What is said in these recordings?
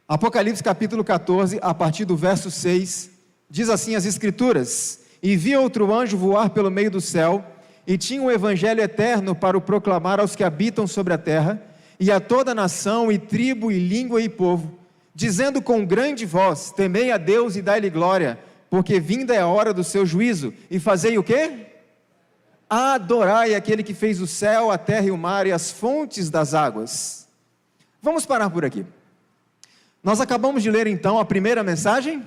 Apocalipse capítulo 14, a partir do verso 6, diz assim as Escrituras: E vi outro anjo voar pelo meio do céu, e tinha um evangelho eterno para o proclamar aos que habitam sobre a terra, e a toda nação, e tribo, e língua, e povo, dizendo com grande voz: Temei a Deus e dai-lhe glória, porque vinda é a hora do seu juízo, e fazei o quê? Adorai aquele que fez o céu, a terra e o mar, e as fontes das águas. Vamos parar por aqui. Nós acabamos de ler então a primeira mensagem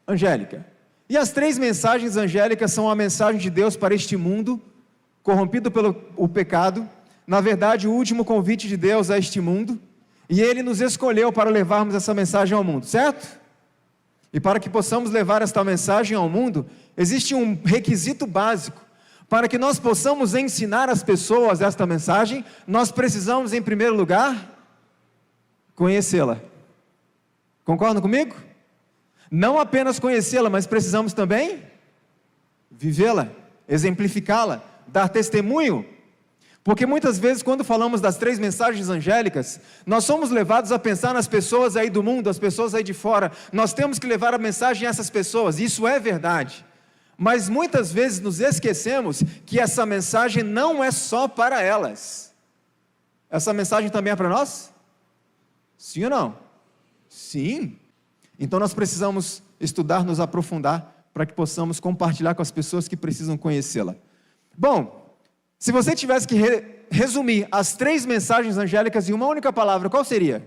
angélica. E as três mensagens angélicas são a mensagem de Deus para este mundo, corrompido pelo pecado. Na verdade, o último convite de Deus a este mundo. E Ele nos escolheu para levarmos essa mensagem ao mundo, certo? E para que possamos levar esta mensagem ao mundo, existe um requisito básico. Para que nós possamos ensinar as pessoas esta mensagem, nós precisamos, em primeiro lugar, conhecê-la. Concordam comigo? Não apenas conhecê-la, mas precisamos também vivê-la, exemplificá-la, dar testemunho. Porque muitas vezes, quando falamos das três mensagens angélicas, nós somos levados a pensar nas pessoas aí do mundo, as pessoas aí de fora. Nós temos que levar a mensagem a essas pessoas, isso é verdade. Mas muitas vezes nos esquecemos que essa mensagem não é só para elas. Essa mensagem também é para nós? Sim ou não? Sim. Então nós precisamos estudar, nos aprofundar, para que possamos compartilhar com as pessoas que precisam conhecê-la. Bom, se você tivesse que resumir as três mensagens angélicas em uma única palavra, qual seria?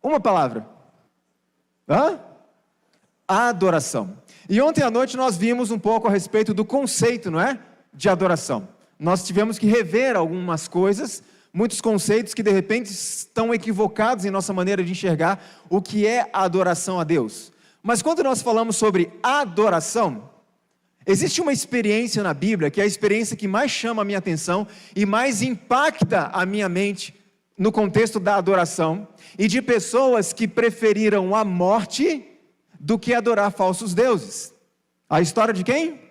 Uma palavra. Adoração. E ontem à noite nós vimos um pouco a respeito do conceito, não é? De adoração. Nós tivemos que rever algumas coisas, muitos conceitos que de repente estão equivocados em nossa maneira de enxergar o que é a adoração a Deus. Mas quando nós falamos sobre adoração, existe uma experiência na Bíblia, que é a experiência que mais chama a minha atenção e mais impacta a minha mente no contexto da adoração, e de pessoas que preferiram a morte do que adorar falsos deuses. A história de quem?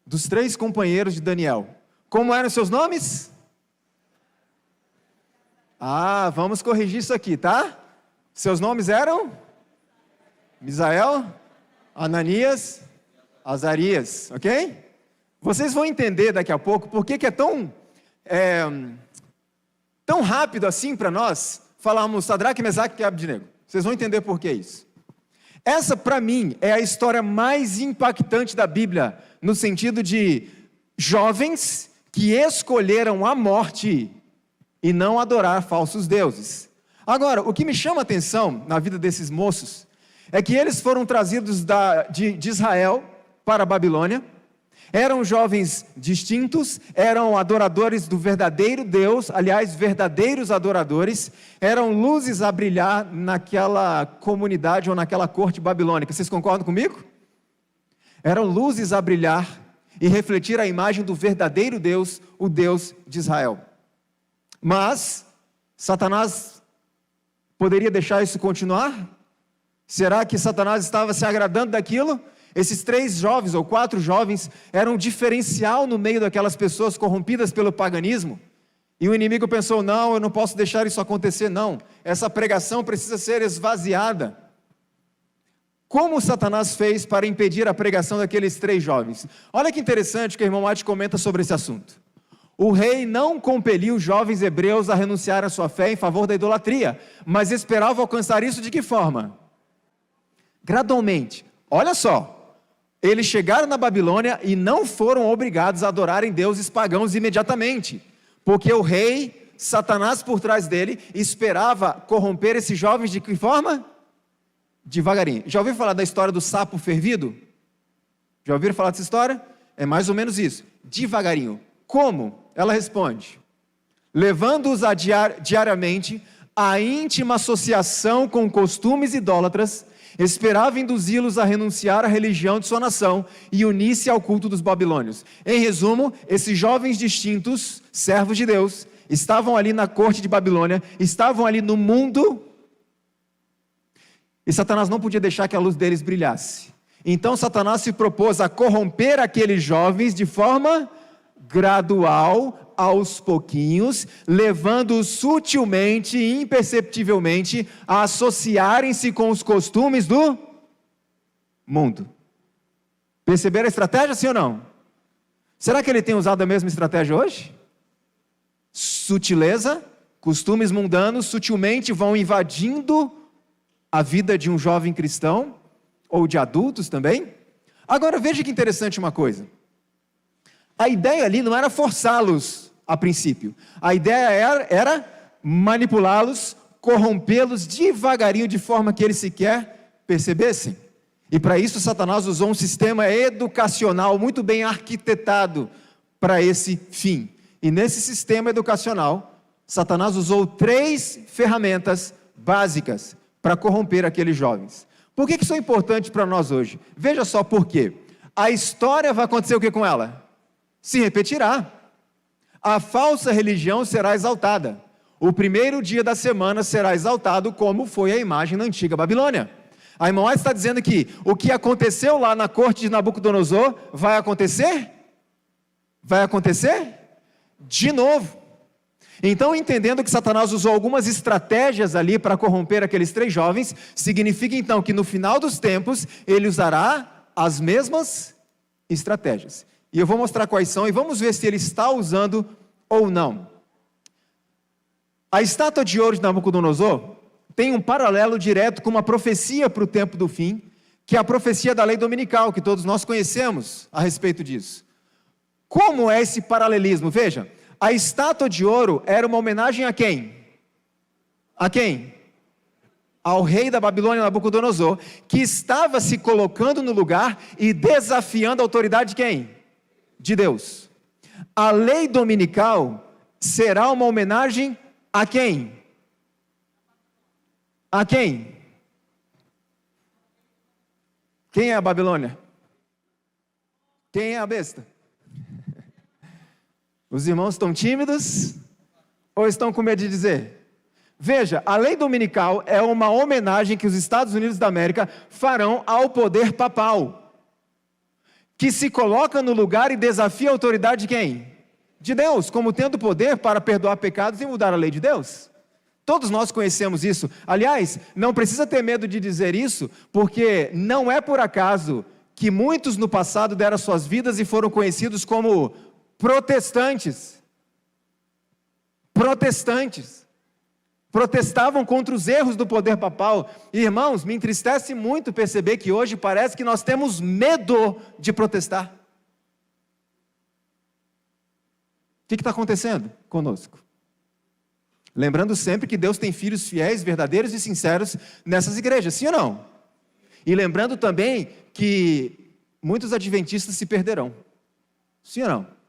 Dos 3 companheiros de Daniel. Como eram seus nomes? Vamos corrigir isso aqui, tá? Seus nomes eram? Misael, Ananias, Azarias, ok? Vocês vão entender daqui a pouco por que é tão rápido assim para nós falarmos Sadraque, Mesaque e Abednego. Vocês vão entender por que isso. Essa, para mim, é a história mais impactante da Bíblia, no sentido de jovens que escolheram a morte e não adorar falsos deuses. Agora, o que me chama a atenção na vida desses moços é que eles foram trazidos de Israel para a Babilônia, eram jovens distintos, eram adoradores do verdadeiro Deus, aliás, verdadeiros adoradores, eram luzes a brilhar naquela comunidade ou naquela corte babilônica. Vocês concordam comigo? Eram luzes a brilhar e refletir a imagem do verdadeiro Deus, o Deus de Israel. Mas Satanás poderia deixar isso continuar? Será que Satanás estava se agradando daquilo? Esses 3 jovens ou 4 jovens eram um diferencial no meio daquelas pessoas corrompidas pelo paganismo. E o inimigo pensou: não, eu não posso deixar isso acontecer, não. Essa pregação precisa ser esvaziada. Como Satanás fez para impedir a pregação daqueles 3 jovens? Olha que interessante que o irmão Mate comenta sobre esse assunto. O rei não compeliu os jovens hebreus a renunciar à sua fé em favor da idolatria, mas esperava alcançar isso de que forma? Gradualmente. Olha só. Eles chegaram na Babilônia e não foram obrigados a adorarem deuses pagãos imediatamente, porque o rei, Satanás por trás dele, esperava corromper esses jovens de que forma? Devagarinho. Já ouviu falar da história do sapo fervido? Já ouviram falar dessa história? É mais ou menos isso, devagarinho. Como? Ela responde: levando-os diariamente a íntima associação com costumes idólatras, esperava induzi-los a renunciar à religião de sua nação e unir-se ao culto dos babilônios. Em resumo, esses jovens distintos, servos de Deus, estavam ali na corte de Babilônia, estavam ali no mundo, e Satanás não podia deixar que a luz deles brilhasse. Então Satanás se propôs a corromper aqueles jovens de forma gradual, aos pouquinhos, levando-os sutilmente e imperceptivelmente a associarem-se com os costumes do mundo. Perceberam a estratégia, sim ou não? Será que ele tem usado a mesma estratégia hoje? Sutileza, costumes mundanos sutilmente vão invadindo a vida de um jovem cristão, ou de adultos também. Agora veja que interessante uma coisa. A ideia ali não era forçá-los a princípio. A ideia era manipulá-los, corrompê-los devagarinho, de forma que eles sequer percebessem. E para isso Satanás usou um sistema educacional muito bem arquitetado para esse fim. E nesse sistema educacional, Satanás usou 3 ferramentas básicas para corromper aqueles jovens. Por que isso é importante para nós hoje? Veja só por quê. A história vai acontecer o que com ela? Se repetirá. A falsa religião será exaltada. O primeiro dia da semana será exaltado como foi a imagem na antiga Babilônia. A irmã White está dizendo que o que aconteceu lá na corte de Nabucodonosor vai acontecer? Vai acontecer? De novo. Então, entendendo que Satanás usou algumas estratégias ali para corromper aqueles 3 jovens, significa então que no final dos tempos, ele usará as mesmas estratégias. E eu vou mostrar quais são e vamos ver se ele está usando ou não. A estátua de ouro de Nabucodonosor tem um paralelo direto com uma profecia para o tempo do fim, que é a profecia da lei dominical, que todos nós conhecemos a respeito disso. Como é esse paralelismo? Veja, a estátua de ouro era uma homenagem a quem? A quem? Ao rei da Babilônia, Nabucodonosor, que estava se colocando no lugar e desafiando a autoridade de quem? De Deus. A lei dominical será uma homenagem a quem? A quem? Quem é a Babilônia? Quem é a besta? Os irmãos estão tímidos ou estão com medo de dizer? Veja, a lei dominical é uma homenagem que os Estados Unidos da América farão ao poder papal, que se coloca no lugar e desafia a autoridade de quem? De Deus, como tendo poder para perdoar pecados e mudar a lei de Deus. Todos nós conhecemos isso. Aliás, não precisa ter medo de dizer isso, porque não é por acaso que muitos no passado deram suas vidas e foram conhecidos como protestantes. Protestavam contra os erros do poder papal. Irmãos, me entristece muito perceber que hoje parece que nós temos medo de protestar. O que está acontecendo conosco? Lembrando sempre que Deus tem filhos fiéis, verdadeiros e sinceros nessas igrejas, sim ou não? E lembrando também que muitos adventistas se perderão, sim ou não?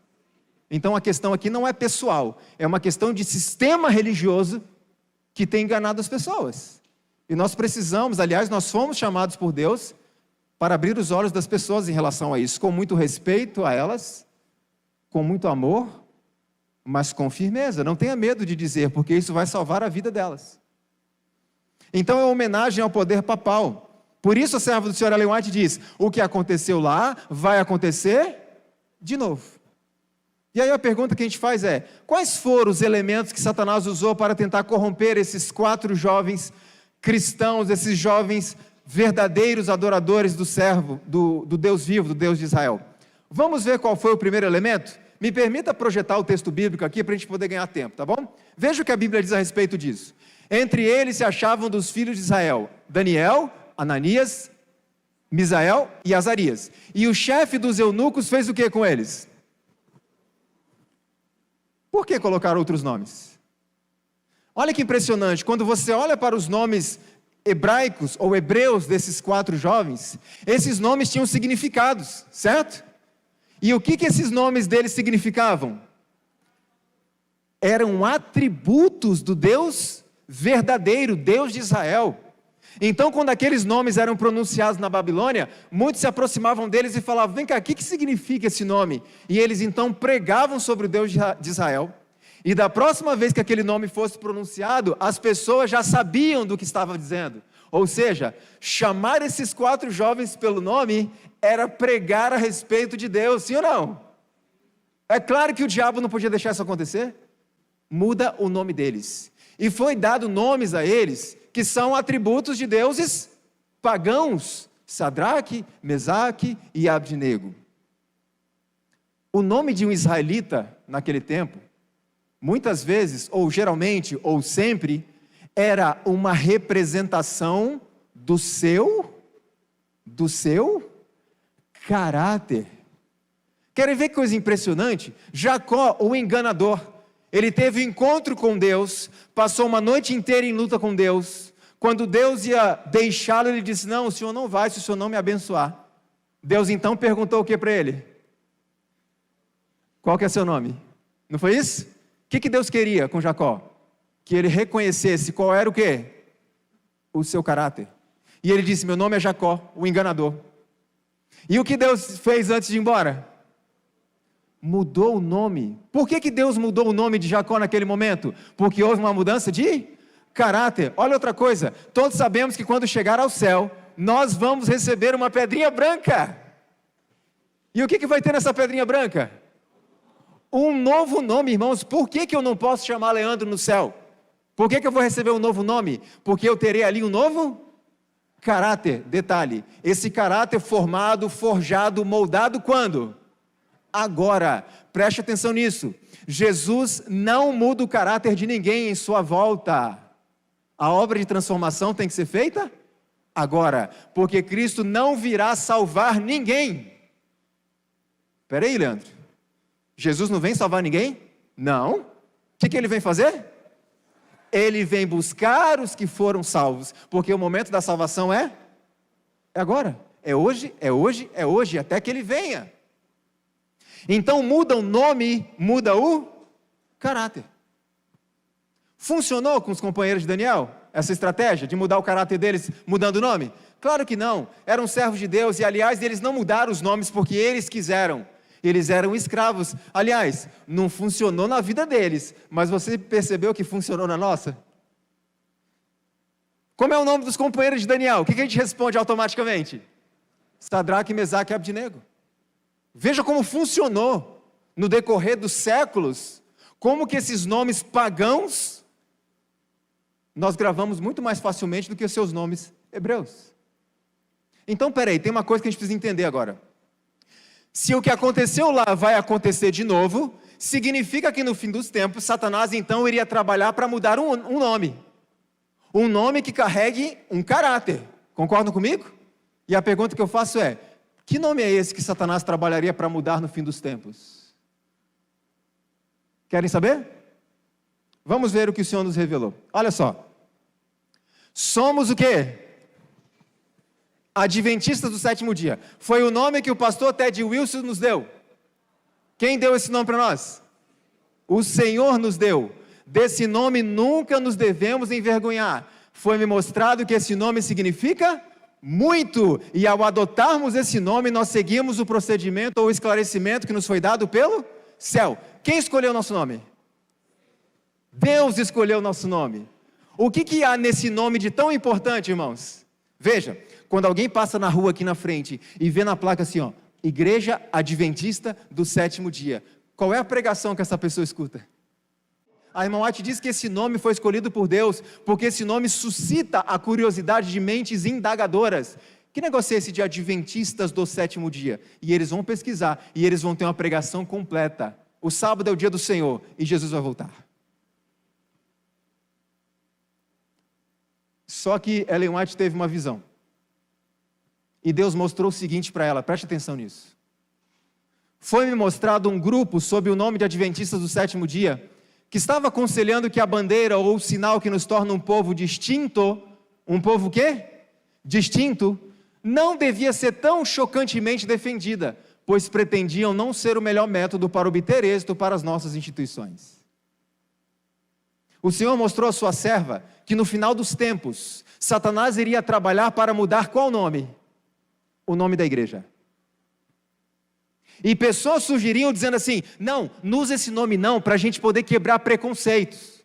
Então a questão aqui não é pessoal, é uma questão de sistema religioso que tem enganado as pessoas. E nós precisamos, aliás, nós fomos chamados por Deus para abrir os olhos das pessoas em relação a isso, com muito respeito a elas, com muito amor, mas com firmeza. Não tenha medo de dizer, porque isso vai salvar a vida delas. Então é uma homenagem ao poder papal. Por isso a serva do Sr. Ellen White diz, o que aconteceu lá vai acontecer de novo. E aí a pergunta que a gente faz é, quais foram os elementos que Satanás usou para tentar corromper esses 4 jovens cristãos, esses jovens verdadeiros adoradores do servo, do Deus vivo, do Deus de Israel? Vamos ver qual foi o primeiro elemento? Me permita projetar o texto bíblico aqui para a gente poder ganhar tempo, tá bom? Veja o que a Bíblia diz a respeito disso. Entre eles se achavam dos filhos de Israel, Daniel, Ananias, Misael e Azarias. E o chefe dos eunucos fez o que com eles? Por que colocar outros nomes? Olha que impressionante, quando você olha para os nomes hebraicos ou hebreus desses 4 jovens, esses nomes tinham significados, certo? E o que esses nomes deles significavam? Eram atributos do Deus verdadeiro, Deus de Israel. Então, quando aqueles nomes eram pronunciados na Babilônia, muitos se aproximavam deles e falavam, vem cá, o que significa esse nome? E eles então pregavam sobre o Deus de Israel. E da próxima vez que aquele nome fosse pronunciado, as pessoas já sabiam do que estava dizendo. Ou seja, chamar esses 4 jovens pelo nome era pregar a respeito de Deus, sim ou não? É claro que o diabo não podia deixar isso acontecer. Muda o nome deles. E foi dado nomes a eles que são atributos de deuses pagãos. Sadraque, Mesaque e Abdenego. O nome de um israelita naquele tempo, muitas vezes, ou geralmente, ou sempre, era uma representação do seu caráter. Querem ver que coisa impressionante? Jacó, o enganador, ele teve um encontro com Deus, passou uma noite inteira em luta com Deus. Quando Deus ia deixá-lo, ele disse: não, o senhor não vai se o senhor não me abençoar. Deus então perguntou o que para ele? Qual que é seu nome? Não foi isso? O que Deus queria com Jacó? Que ele reconhecesse qual era o quê? O seu caráter. E ele disse: meu nome é Jacó, o enganador. E o que Deus fez antes de ir embora? Mudou o nome. Por que Deus mudou o nome de Jacó naquele momento? Porque houve uma mudança de caráter. Olha outra coisa, todos sabemos que quando chegar ao céu, nós vamos receber uma pedrinha branca. E o que vai ter nessa pedrinha branca? Um novo nome, irmãos. Por que eu não posso chamar Leandro no céu? Por que eu vou receber um novo nome? Porque eu terei ali um novo caráter. Detalhe, esse caráter formado, forjado, moldado quando? Agora. Preste atenção nisso. Jesus não muda o caráter de ninguém em sua volta. A obra de transformação tem que ser feita agora, porque Cristo não virá salvar ninguém. Espera aí, Leandro. Jesus não vem salvar ninguém? Não. O que ele vem fazer? Ele vem buscar os que foram salvos, porque o momento da salvação é agora. É hoje, é hoje, é hoje, até que ele venha. Então muda o nome, muda o caráter. Funcionou com os companheiros de Daniel, essa estratégia de mudar o caráter deles, mudando o nome? Claro que não, eram servos de Deus, e aliás, eles não mudaram os nomes porque eles quiseram, eles eram escravos. Aliás, não funcionou na vida deles, mas você percebeu que funcionou na nossa? Como é o nome dos companheiros de Daniel? O que a gente responde automaticamente? Sadraque, Mesaque e Abdenego. Veja como funcionou no decorrer dos séculos, como que esses nomes pagãos nós gravamos muito mais facilmente do que os seus nomes hebreus. Então, peraí, tem uma coisa que a gente precisa entender agora. Se o que aconteceu lá vai acontecer de novo, significa que no fim dos tempos, Satanás então iria trabalhar para mudar um nome. Um nome que carregue um caráter. Concordam comigo? E a pergunta que eu faço é: que nome é esse que Satanás trabalharia para mudar no fim dos tempos? Querem saber? Vamos ver o que o Senhor nos revelou. Olha só. Somos o quê? Adventistas do sétimo dia. Foi o nome que o pastor Ted Wilson nos deu. Quem deu esse nome para nós? O Senhor nos deu. Desse nome nunca nos devemos envergonhar. Foi-me mostrado que esse nome significa muito. E ao adotarmos esse nome, nós seguimos o procedimento ou esclarecimento que nos foi dado pelo céu. Quem escolheu o nosso nome? Deus escolheu o nosso nome. O que há nesse nome de tão importante, irmãos? Veja, quando alguém passa na rua aqui na frente e vê na placa assim, ó, Igreja Adventista do Sétimo Dia, qual é a pregação que essa pessoa escuta? A irmã White diz que esse nome foi escolhido por Deus, porque esse nome suscita a curiosidade de mentes indagadoras. Que negócio é esse de Adventistas do Sétimo Dia? E eles vão pesquisar, e eles vão ter uma pregação completa. O sábado é o dia do Senhor, e Jesus vai voltar. Só que Ellen White teve uma visão. E Deus mostrou o seguinte para ela, preste atenção nisso. Foi-me mostrado um grupo sob o nome de Adventistas do Sétimo Dia, que estava aconselhando que a bandeira ou o sinal que nos torna um povo distinto, um povo o quê? Distinto, não devia ser tão chocantemente defendida, pois pretendiam não ser o melhor método para obter êxito para as nossas instituições. O Senhor mostrou à sua serva que no final dos tempos, Satanás iria trabalhar para mudar qual nome? O nome da igreja. E pessoas surgiriam dizendo assim, não usa esse nome não, para a gente poder quebrar preconceitos.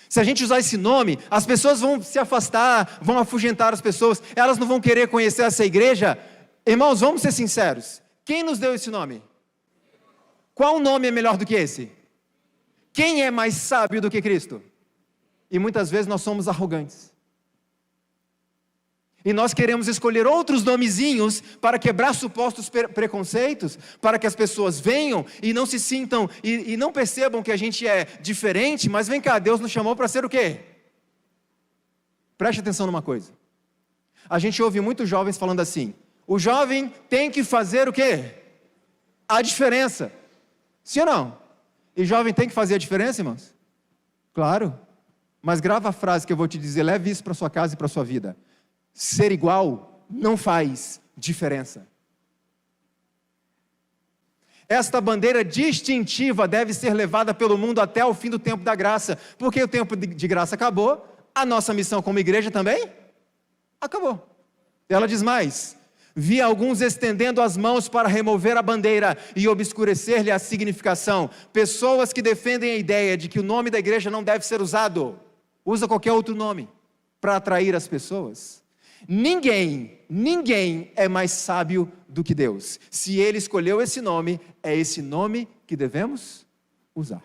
Se a gente usar esse nome, as pessoas vão se afastar, vão afugentar as pessoas, elas não vão querer conhecer essa igreja. Irmãos, vamos ser sinceros, quem nos deu esse nome? Qual nome é melhor do que esse? Quem é mais sábio do que Cristo? E muitas vezes nós somos arrogantes. E nós queremos escolher outros nomezinhos para quebrar supostos preconceitos, para que as pessoas venham e não se sintam, e não percebam que a gente é diferente, mas vem cá, Deus nos chamou para ser o quê? Preste atenção numa coisa. A gente ouve muitos jovens falando assim, o jovem tem que fazer o quê? A diferença. Sim ou não? E jovem tem que fazer a diferença, irmãos? Claro. Mas grava a frase que eu vou te dizer, leve isso para sua casa e para sua vida. Ser igual não faz diferença. Esta bandeira distintiva deve ser levada pelo mundo até o fim do tempo da graça, porque o tempo de graça acabou, a nossa missão como igreja também acabou. Ela diz mais, vi alguns estendendo as mãos para remover a bandeira e obscurecer-lhe a significação, pessoas que defendem a ideia de que o nome da igreja não deve ser usado, usa qualquer outro nome para atrair as pessoas. Ninguém é mais sábio do que Deus. Se Ele escolheu esse nome, é esse nome que devemos usar.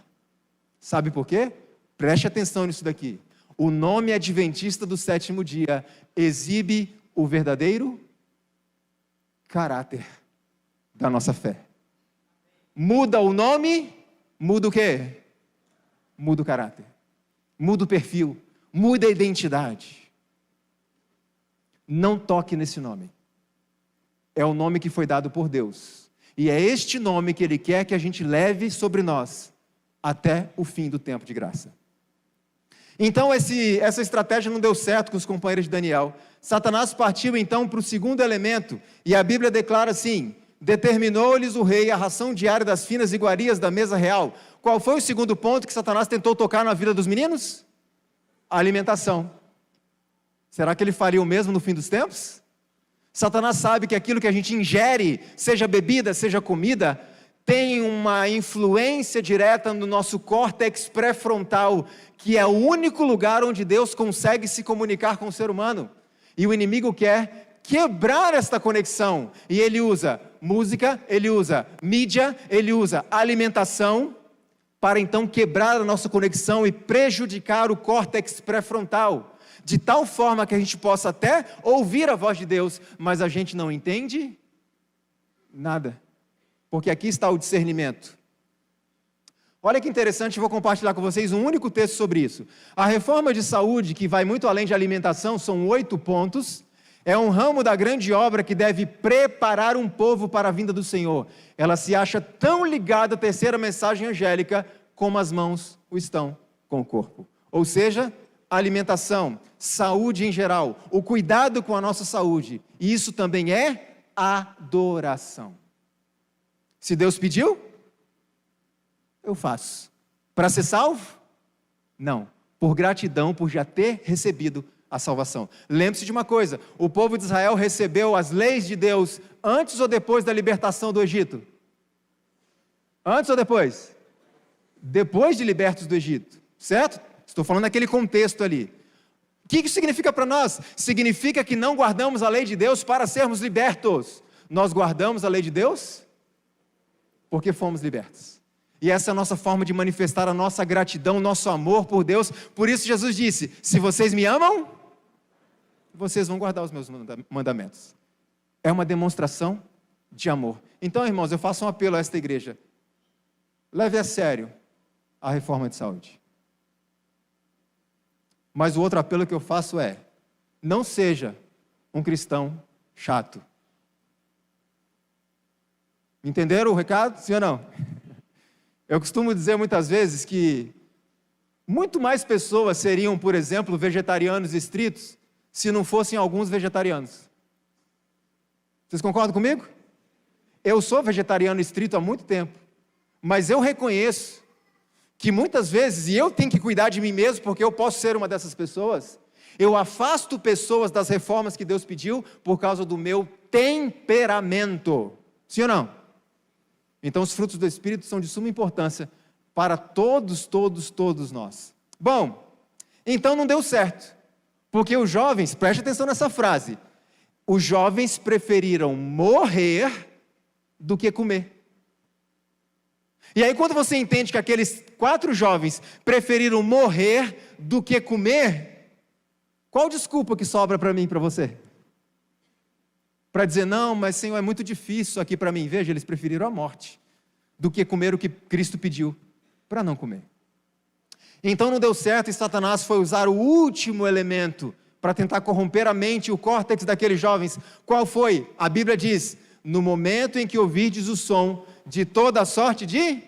Sabe por quê? Preste atenção nisso daqui. O nome adventista do sétimo dia exibe o verdadeiro caráter da nossa fé. Muda o nome, muda o quê? Muda o caráter. Muda o perfil, muda a identidade. Não toque nesse nome. É o nome que foi dado por Deus. E é este nome que Ele quer que a gente leve sobre nós até o fim do tempo de graça. Então essa estratégia não deu certo com os companheiros de Daniel. Satanás partiu então para o segundo elemento. E a Bíblia declara assim, determinou-lhes o rei a ração diária das finas iguarias da mesa real. Qual foi o segundo ponto que Satanás tentou tocar na vida dos meninos? A alimentação. Será que ele faria o mesmo no fim dos tempos? Satanás sabe que aquilo que a gente ingere, seja bebida, seja comida, tem uma influência direta no nosso córtex pré-frontal, que é o único lugar onde Deus consegue se comunicar com o ser humano. E o inimigo quer quebrar esta conexão. E ele usa música, ele usa mídia, ele usa alimentação, para então quebrar a nossa conexão e prejudicar o córtex pré-frontal. De tal forma que a gente possa até ouvir a voz de Deus, mas a gente não entende nada. Porque aqui está o discernimento. Olha que interessante, vou compartilhar com vocês um único texto sobre isso. A reforma de saúde, que vai muito além de alimentação, são 8 pontos. É um ramo da grande obra que deve preparar um povo para a vinda do Senhor. Ela se acha tão ligada à terceira mensagem angélica, como as mãos o estão com o corpo. Ou seja, alimentação, saúde em geral, o cuidado com a nossa saúde, e isso também é adoração. Se Deus pediu, eu faço. Para ser salvo? Não. Por gratidão, por já ter recebido a salvação. Lembre-se de uma coisa, o povo de Israel recebeu as leis de Deus antes ou depois da libertação do Egito? Antes ou depois? Depois de libertos do Egito, certo? Estou falando naquele contexto ali. O que isso significa para nós? Significa que não guardamos a lei de Deus para sermos libertos. Nós guardamos a lei de Deus porque fomos libertos. E essa é a nossa forma de manifestar a nossa gratidão, nosso amor por Deus. Por isso Jesus disse, se vocês me amam, vocês vão guardar os meus mandamentos. É uma demonstração de amor. Então, irmãos, eu faço um apelo a esta igreja. Leve a sério a reforma de saúde. Mas o outro apelo que eu faço é, não seja um cristão chato. Entenderam o recado? Sim ou não? Eu costumo dizer muitas vezes que muito mais pessoas seriam, por exemplo, vegetarianos estritos, se não fossem alguns vegetarianos. Vocês concordam comigo? Eu sou vegetariano estrito há muito tempo, mas eu reconheço que muitas vezes, e eu tenho que cuidar de mim mesmo, porque eu posso ser uma dessas pessoas, eu afasto pessoas das reformas que Deus pediu por causa do meu temperamento. Sim ou não? Então os frutos do Espírito são de suma importância para todos nós. Bom, então não deu certo, porque os jovens, preste atenção nessa frase, os jovens preferiram morrer do que comer. E aí quando você entende que aqueles 4 jovens preferiram morrer do que comer, qual desculpa que sobra para mim e para você? Para dizer, não, mas Senhor, é muito difícil isso aqui para mim. Veja, eles preferiram a morte do que comer o que Cristo pediu para não comer. Então não deu certo e Satanás foi usar o último elemento para tentar corromper a mente e o córtex daqueles jovens. Qual foi? A Bíblia diz, no momento em que ouvirdes o som de toda sorte de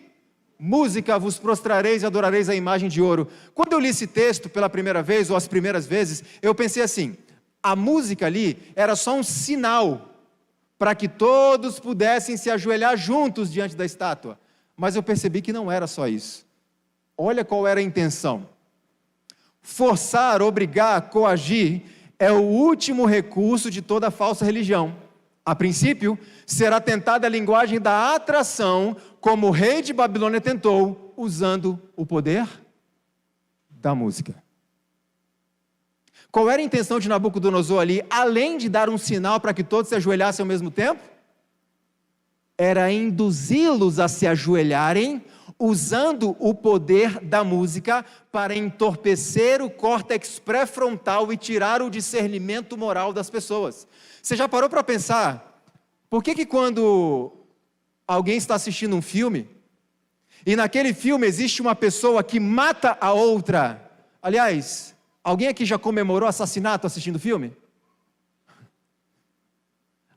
música, vos prostrareis e adorareis a imagem de ouro. Quando eu li esse texto pela primeira vez, ou as primeiras vezes, eu pensei assim, a música ali era só um sinal para que todos pudessem se ajoelhar juntos diante da estátua. Mas eu percebi que não era só isso. Olha qual era a intenção. Forçar, obrigar, coagir é o último recurso de toda falsa religião. A princípio, será tentada a linguagem da atração, como o rei de Babilônia tentou, usando o poder da música. Qual era a intenção de Nabucodonosor ali, além de dar um sinal para que todos se ajoelhassem ao mesmo tempo? Era induzi-los a se ajoelharem, usando o poder da música para entorpecer o córtex pré-frontal e tirar o discernimento moral das pessoas. Você já parou para pensar, por que quando alguém está assistindo um filme, e naquele filme existe uma pessoa que mata a outra, aliás, alguém aqui já comemorou assassinato assistindo filme?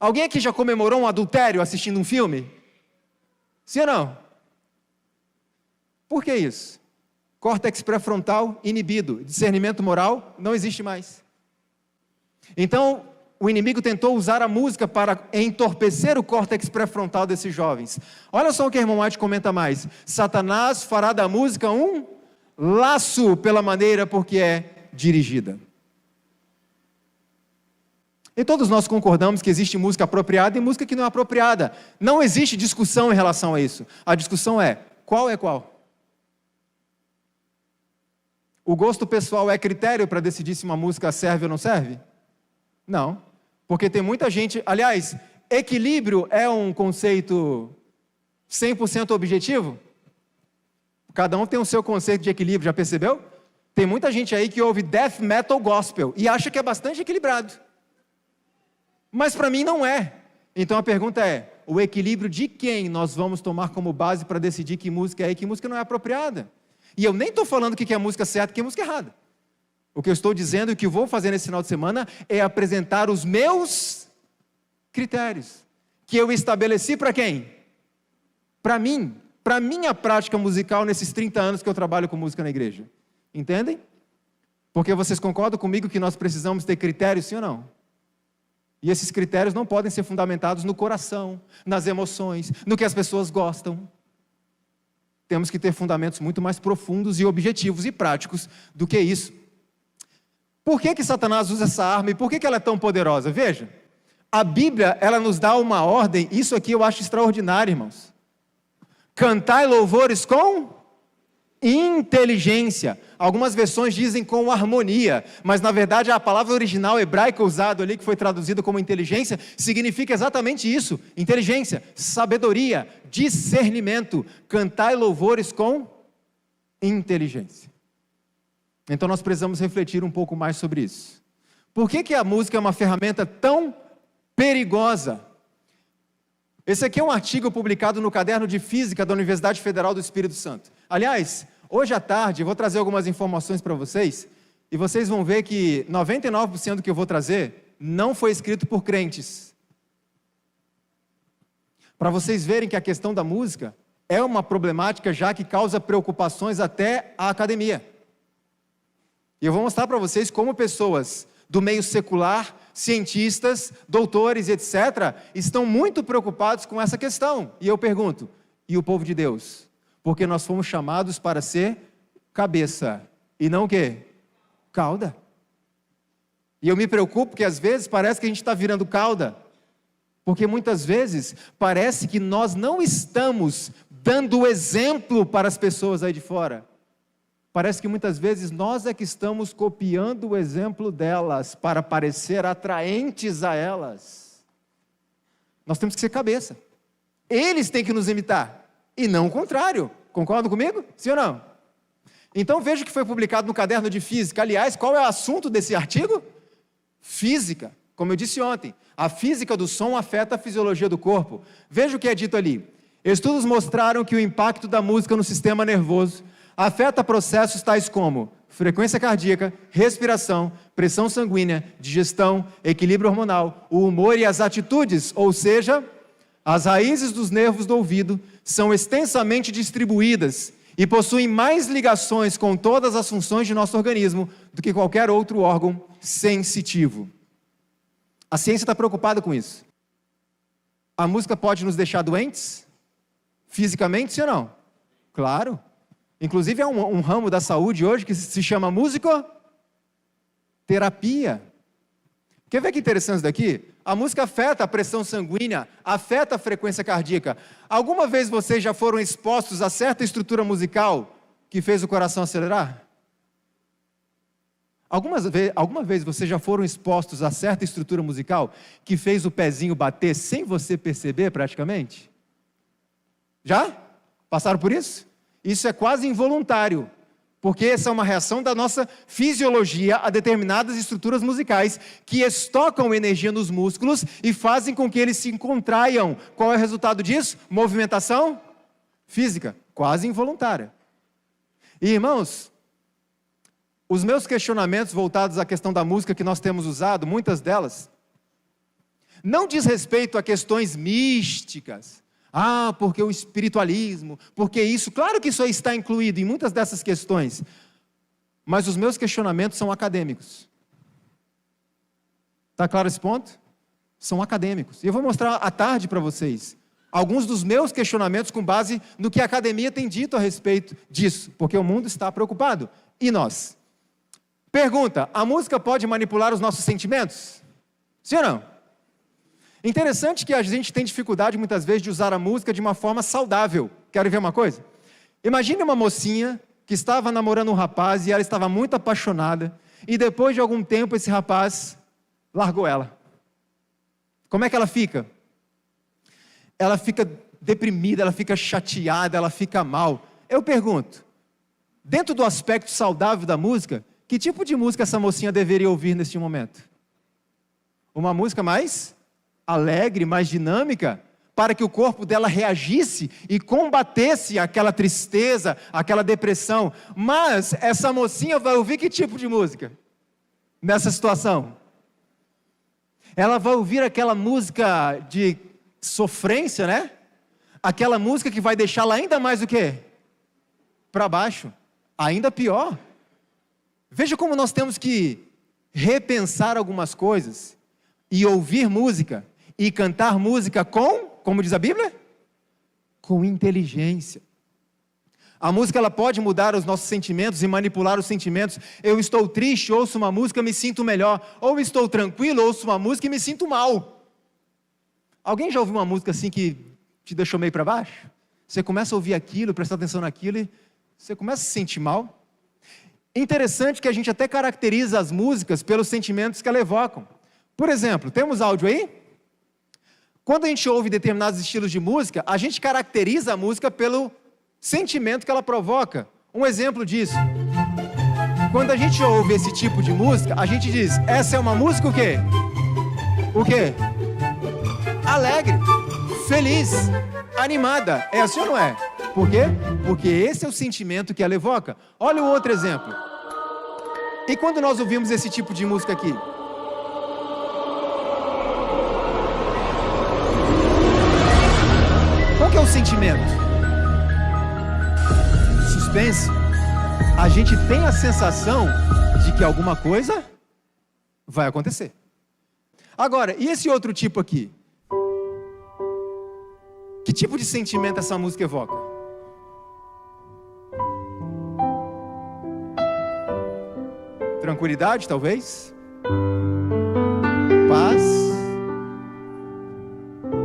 Alguém aqui já comemorou um adultério assistindo um filme? Sim ou não? Por que isso? Córtex pré-frontal inibido, discernimento moral não existe mais. Então, o inimigo tentou usar a música para entorpecer o córtex pré-frontal desses jovens. Olha só o que a irmã White comenta mais. Satanás fará da música um laço pela maneira por que é dirigida. E todos nós concordamos que existe música apropriada e música que não é apropriada. Não existe discussão em relação a isso. A discussão é, qual é qual? O gosto pessoal é critério para decidir se uma música serve ou não serve? Não, porque tem muita gente... Aliás, equilíbrio é um conceito 100% objetivo? Cada um tem o seu conceito de equilíbrio, já percebeu? Tem muita gente aí que ouve death metal gospel e acha que é bastante equilibrado. Mas para mim não é. Então a pergunta é, o equilíbrio de quem nós vamos tomar como base para decidir que música é e que música não é apropriada? E eu nem estou falando o que é música certa e o que é música errada. O que eu estou dizendo e o que eu vou fazer nesse final de semana é apresentar os meus critérios, que eu estabeleci para quem? Para mim, para a minha prática musical nesses 30 anos que eu trabalho com música na igreja. Entendem? Porque vocês concordam comigo que nós precisamos ter critérios, sim ou não? E esses critérios não podem ser fundamentados no coração, nas emoções, no que as pessoas gostam. Temos que ter fundamentos muito mais profundos e objetivos e práticos do que isso. Por que Satanás usa essa arma e por que ela é tão poderosa? Veja, a Bíblia, ela nos dá uma ordem, isso aqui eu acho extraordinário, irmãos. Cantai louvores com inteligência. Algumas versões dizem com harmonia, mas na verdade a palavra original hebraica usada ali, que foi traduzida como inteligência, significa exatamente isso, inteligência, sabedoria, discernimento. Cantai louvores com inteligência. Então nós precisamos refletir um pouco mais sobre isso. Por que a música é uma ferramenta tão perigosa? Esse aqui é um artigo publicado no Caderno de Física da Universidade Federal do Espírito Santo. Aliás, hoje à tarde eu vou trazer algumas informações para vocês, e vocês vão ver que 99% do que eu vou trazer não foi escrito por crentes. Para vocês verem que a questão da música é uma problemática já que causa preocupações até à academia. E eu vou mostrar para vocês como pessoas do meio secular, cientistas, doutores, etc., estão muito preocupados com essa questão. E eu pergunto, e o povo de Deus? Porque nós fomos chamados para ser cabeça, e não o quê? Cauda. E eu me preocupo porque às vezes parece que a gente está virando cauda, porque muitas vezes parece que nós não estamos dando o exemplo para as pessoas aí de fora. Parece que muitas vezes nós é que estamos copiando o exemplo delas para parecer atraentes a elas. Nós temos que ser cabeça. Eles têm que nos imitar. e não o contrário. Concordam comigo? Sim ou não? Então veja o que foi publicado no Caderno de Física. Aliás, qual é o assunto desse artigo? Física. Como eu disse ontem, a física do som afeta a fisiologia do corpo. Veja o que é dito ali. Estudos mostraram que o impacto da música no sistema nervoso afeta processos tais como frequência cardíaca, respiração, pressão sanguínea, digestão, equilíbrio hormonal, o humor e as atitudes, ou seja, as raízes dos nervos do ouvido são extensamente distribuídas e possuem mais ligações com todas as funções de nosso organismo do que qualquer outro órgão sensitivo. A ciência está preocupada com isso. A música pode nos deixar doentes? Fisicamente, sim ou não? Claro. Inclusive é um ramo da saúde hoje que se chama musicoterapia. Quer ver que interessante isso daqui? A música afeta a pressão sanguínea, afeta a frequência cardíaca. Alguma vez vocês já foram expostos a certa estrutura musical que fez o coração acelerar? Alguma vez vocês já foram expostos a certa estrutura musical que fez o pezinho bater sem você perceber praticamente? Já? Passaram por isso? Isso é quase involuntário, porque essa é uma reação da nossa fisiologia a determinadas estruturas musicais que estocam energia nos músculos e fazem com que eles se contraiam. Qual é o resultado disso? Movimentação física, quase involuntária. E irmãos, os meus questionamentos voltados à questão da música que nós temos usado, muitas delas, não diz respeito a questões místicas. Porque o espiritualismo, porque isso, claro que isso aí está incluído em muitas dessas questões, mas os meus questionamentos são acadêmicos. Está claro esse ponto? São acadêmicos. E eu vou mostrar à tarde para vocês alguns dos meus questionamentos com base no que a academia tem dito a respeito disso, porque o mundo está preocupado. E nós? Pergunta, a música pode manipular os nossos sentimentos? Sim ou não? Interessante que a gente tem dificuldade muitas vezes de usar a música de uma forma saudável. Querem ver uma coisa? Imagine uma mocinha que estava namorando um rapaz e ela estava muito apaixonada e depois de algum tempo esse rapaz largou ela. Como é que ela fica? Ela fica deprimida, ela fica chateada, ela fica mal. Eu pergunto, dentro do aspecto saudável da música, que tipo de música essa mocinha deveria ouvir neste momento? Uma música mais alegre, mais dinâmica, para que o corpo dela reagisse e combatesse aquela tristeza, aquela depressão. Mas essa mocinha vai ouvir que tipo de música? Nessa situação? Ela vai ouvir aquela música de sofrência, né? Aquela música que vai deixá-la ainda mais o quê? Para baixo. Ainda pior. Veja como nós temos que repensar algumas coisas e ouvir música e cantar música como diz a Bíblia? Com inteligência. A música ela pode mudar os nossos sentimentos e manipular os sentimentos. Eu estou triste, ouço uma música, me sinto melhor. Ou estou tranquilo, ouço uma música e me sinto mal. Alguém já ouviu uma música assim que te deixou meio para baixo? Você começa a ouvir aquilo, prestar atenção naquilo e você começa a se sentir mal. Interessante que a gente até caracteriza as músicas pelos sentimentos que elas evocam. Por exemplo, temos áudio aí? Quando a gente ouve determinados estilos de música, a gente caracteriza a música pelo sentimento que ela provoca. Um exemplo disso. Quando a gente ouve esse tipo de música, a gente diz, essa é uma música o quê? O quê? Alegre, feliz, animada. É assim ou não é? Por quê? Porque esse é o sentimento que ela evoca. Olha o outro exemplo. E quando nós ouvimos esse tipo de música aqui? Qual que é o sentimento? Suspense. A gente tem a sensação de que alguma coisa vai acontecer. Agora, e esse outro tipo aqui? Que tipo de sentimento essa música evoca? Tranquilidade, talvez? Paz?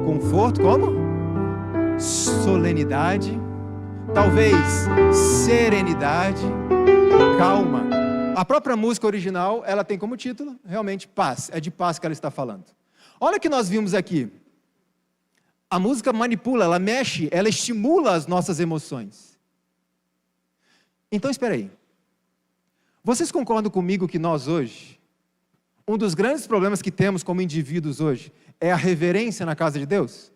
Conforto, como? Solenidade, talvez serenidade, calma. A própria música original, ela tem como título, realmente, paz. É de paz que ela está falando. Olha o que nós vimos aqui. A música manipula, ela mexe, ela estimula as nossas emoções. Então, espera aí. Vocês concordam comigo que nós hoje, um dos grandes problemas que temos como indivíduos hoje, é a reverência na casa de Deus?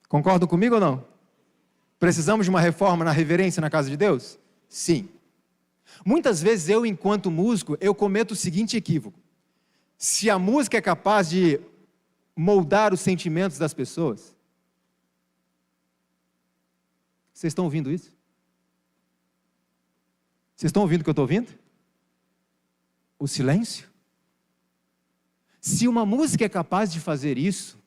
Concordam comigo ou não? Precisamos de uma reforma na reverência na casa de Deus? Sim. Muitas vezes eu, enquanto músico, eu cometo o seguinte equívoco. Se a música é capaz de moldar os sentimentos das pessoas, vocês estão ouvindo isso? Vocês estão ouvindo o que eu estou ouvindo? O silêncio? Se uma música é capaz de fazer isso,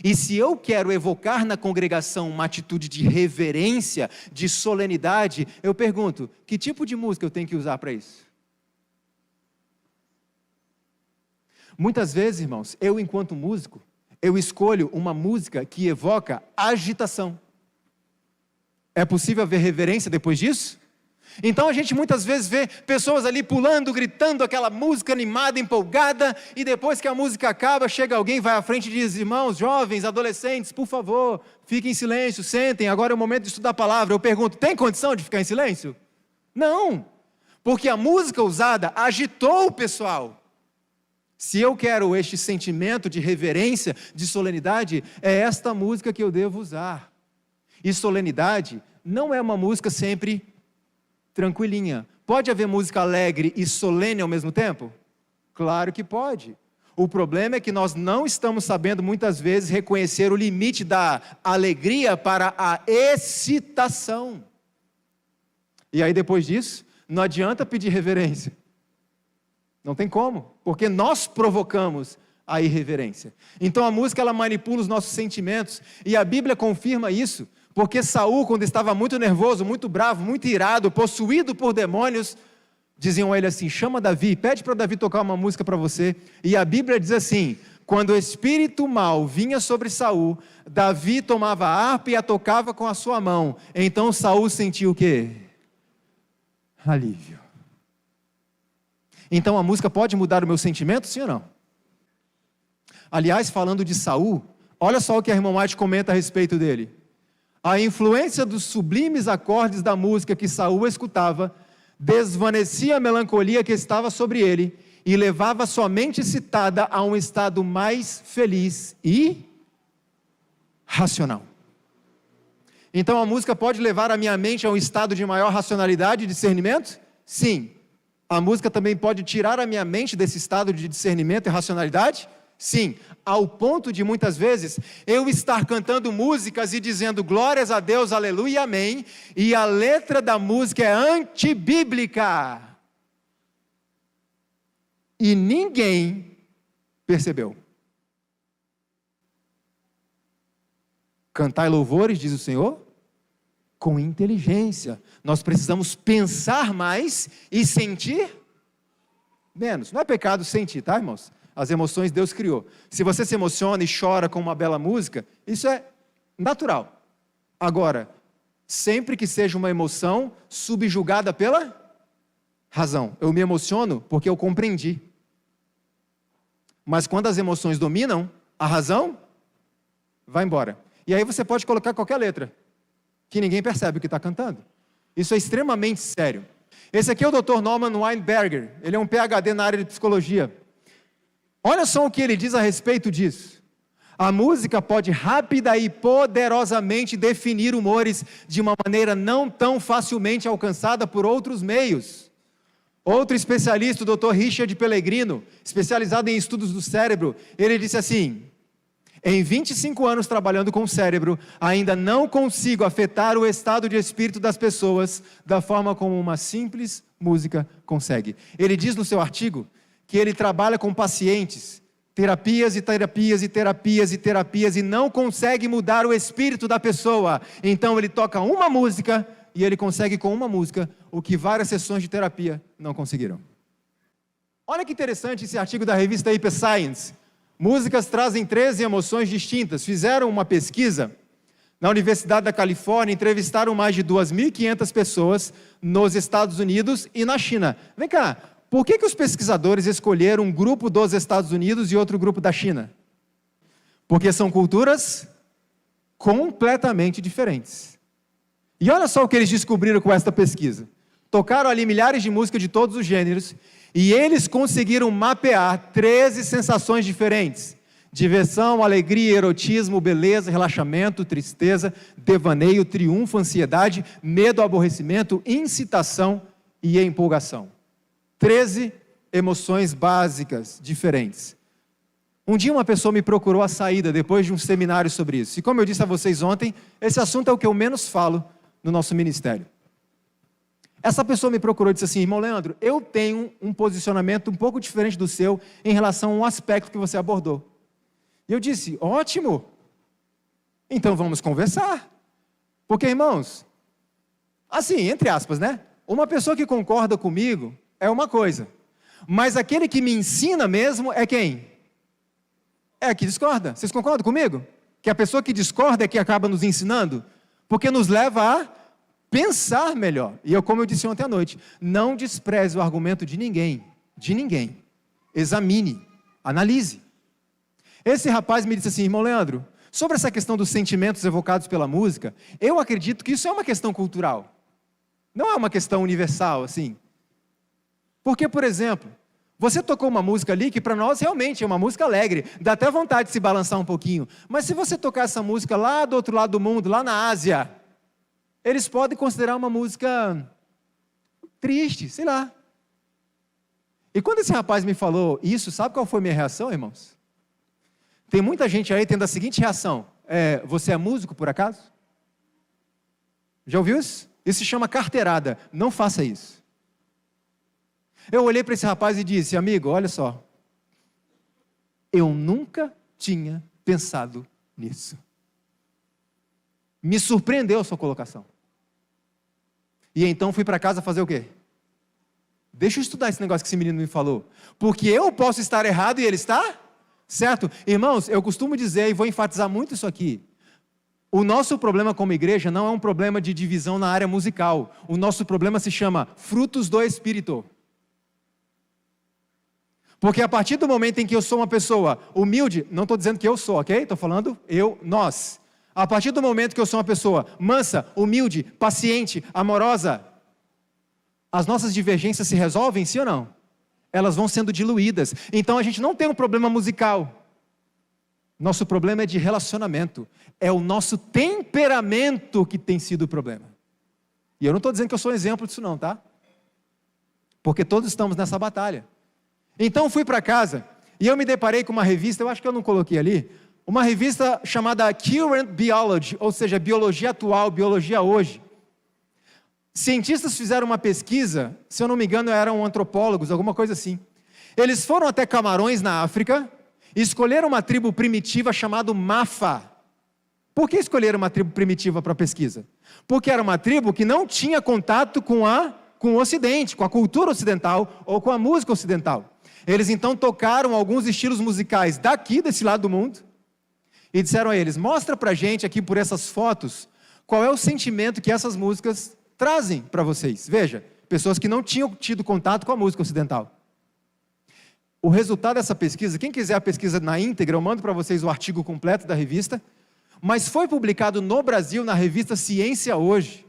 e se eu quero evocar na congregação uma atitude de reverência, de solenidade, eu pergunto, que tipo de música eu tenho que usar para isso? Muitas vezes, irmãos, eu enquanto músico, eu escolho uma música que evoca agitação. É possível haver reverência depois disso? Então a gente muitas vezes vê pessoas ali pulando, gritando aquela música animada, empolgada, e depois que a música acaba, chega alguém, vai à frente e diz, irmãos, jovens, adolescentes, por favor, fiquem em silêncio, sentem, agora é o momento de estudar a palavra. Eu pergunto, tem condição de ficar em silêncio? Não, porque a música usada agitou o pessoal. Se eu quero este sentimento de reverência, de solenidade, é esta música que eu devo usar. E solenidade não é uma música sempre tranquilinha. Pode haver música alegre e solene ao mesmo tempo? Claro que pode. O problema é que nós não estamos sabendo muitas vezes reconhecer o limite da alegria para a excitação. E aí depois disso, não adianta pedir reverência. Não tem como, porque nós provocamos a irreverência. Então a música ela manipula os nossos sentimentos e a Bíblia confirma isso. Porque Saul, quando estava muito nervoso, muito bravo, muito irado, possuído por demônios, diziam a ele assim, chama Davi, pede para Davi tocar uma música para você. E a Bíblia diz assim, quando o espírito mau vinha sobre Saul, Davi tomava a harpa e a tocava com a sua mão. Então Saul sentiu o quê? Alívio. Então a música pode mudar o meu sentimento, sim ou não? Aliás, falando de Saul, olha só o que a irmã White comenta a respeito dele. A influência dos sublimes acordes da música que Saul escutava desvanecia a melancolia que estava sobre ele e levava sua mente excitada a um estado mais feliz e racional. Então a música pode levar a minha mente a um estado de maior racionalidade e discernimento? Sim. A música também pode tirar a minha mente desse estado de discernimento e racionalidade? Sim, ao ponto de muitas vezes eu estar cantando músicas e dizendo glórias a Deus, aleluia e amém, e a letra da música é antibíblica. E ninguém percebeu. Cantai louvores, diz o Senhor, com inteligência. Nós precisamos pensar mais e sentir menos. Não é pecado sentir, tá, irmãos? As emoções Deus criou. Se você se emociona e chora com uma bela música, isso é natural. Agora, sempre que seja uma emoção subjugada pela razão. Eu me emociono porque eu compreendi. Mas quando as emoções dominam, a razão vai embora. E aí você pode colocar qualquer letra, que ninguém percebe o que está cantando. Isso é extremamente sério. Esse aqui é o Dr. Norman Weinberger. Ele é um PhD na área de psicologia. Olha só o que ele diz a respeito disso. A música pode rápida e poderosamente definir humores de uma maneira não tão facilmente alcançada por outros meios. Outro especialista, o Dr. Richard Pellegrino, especializado em estudos do cérebro, ele disse assim, em 25 anos trabalhando com o cérebro, ainda não consigo afetar o estado de espírito das pessoas da forma como uma simples música consegue. Ele diz no seu artigo que ele trabalha com pacientes, terapias e terapias e terapias e terapias e não consegue mudar o espírito da pessoa. Então ele toca uma música e ele consegue com uma música o que várias sessões de terapia não conseguiram. Olha que interessante esse artigo da revista Hyper Science. Músicas trazem 13 emoções distintas. Fizeram uma pesquisa na Universidade da Califórnia, entrevistaram mais de 2.500 pessoas nos Estados Unidos e na China. Vem cá. Por que os pesquisadores escolheram um grupo dos Estados Unidos e outro grupo da China? Porque são culturas completamente diferentes. E olha só o que eles descobriram com esta pesquisa. Tocaram ali milhares de músicas de todos os gêneros e eles conseguiram mapear 13 sensações diferentes: diversão, alegria, erotismo, beleza, relaxamento, tristeza, devaneio, triunfo, ansiedade, medo, aborrecimento, incitação e empolgação. 13 emoções básicas diferentes. Um dia uma pessoa me procurou à saída, depois de um seminário sobre isso. E como eu disse a vocês ontem, esse assunto é o que eu menos falo no nosso ministério. Essa pessoa me procurou e disse assim: irmão Leandro, eu tenho um posicionamento um pouco diferente do seu em relação a um aspecto que você abordou. E eu disse: ótimo, então vamos conversar. Porque, irmãos, assim, entre aspas, né? Uma pessoa que concorda comigo é uma coisa, mas aquele que me ensina mesmo é quem? É a que discorda. Vocês concordam comigo? Que a pessoa que discorda é que acaba nos ensinando? Porque nos leva a pensar melhor. E eu, como eu disse ontem à noite, não despreze o argumento de ninguém. De ninguém. Examine, analise. Esse rapaz me disse assim: irmão Leandro, sobre essa questão dos sentimentos evocados pela música, eu acredito que isso é uma questão cultural. Não é uma questão universal, assim. Porque, por exemplo, você tocou uma música ali que para nós realmente é uma música alegre, dá até vontade de se balançar um pouquinho. Mas se você tocar essa música lá do outro lado do mundo, lá na Ásia, eles podem considerar uma música triste, sei lá. E quando esse rapaz me falou isso, sabe qual foi a minha reação, irmãos? Tem muita gente aí tendo a seguinte reação: você é músico por acaso? Já ouviu isso? Isso se chama carteirada, não faça isso. Eu olhei para esse rapaz e disse: amigo, olha só, eu nunca tinha pensado nisso. Me surpreendeu a sua colocação. E então fui para casa fazer o quê? Deixa eu estudar esse negócio que esse menino me falou. Porque eu posso estar errado e ele está certo. Irmãos, eu costumo dizer, e vou enfatizar muito isso aqui: o nosso problema como igreja não é um problema de divisão na área musical. O nosso problema se chama frutos do Espírito. Porque a partir do momento em que eu sou uma pessoa humilde, não estou dizendo que eu sou, ok? Estou falando nós. A partir do momento que eu sou uma pessoa mansa, humilde, paciente, amorosa, as nossas divergências se resolvem, sim ou não? Elas vão sendo diluídas. Então a gente não tem um problema musical. Nosso problema é de relacionamento. É o nosso temperamento que tem sido o problema. E eu não estou dizendo que eu sou um exemplo disso não, tá? Porque todos estamos nessa batalha. Então fui para casa e eu me deparei com uma revista, eu acho que eu não coloquei ali, uma revista chamada Current Biology, ou seja, Biologia Atual, Biologia Hoje. Cientistas fizeram uma pesquisa, se eu não me engano eram antropólogos, alguma coisa assim. Eles foram até Camarões, na África, e escolheram uma tribo primitiva chamada Mafa. Por que escolheram uma tribo primitiva para a pesquisa? Porque era uma tribo que não tinha contato com o Ocidente, com a cultura ocidental ou com a música ocidental. Eles então tocaram alguns estilos musicais daqui, desse lado do mundo, e disseram a eles: mostra pra gente aqui por essas fotos, qual é o sentimento que essas músicas trazem para vocês. Veja, pessoas que não tinham tido contato com a música ocidental. O resultado dessa pesquisa, quem quiser a pesquisa na íntegra, eu mando para vocês o artigo completo da revista, mas foi publicado no Brasil na revista Ciência Hoje.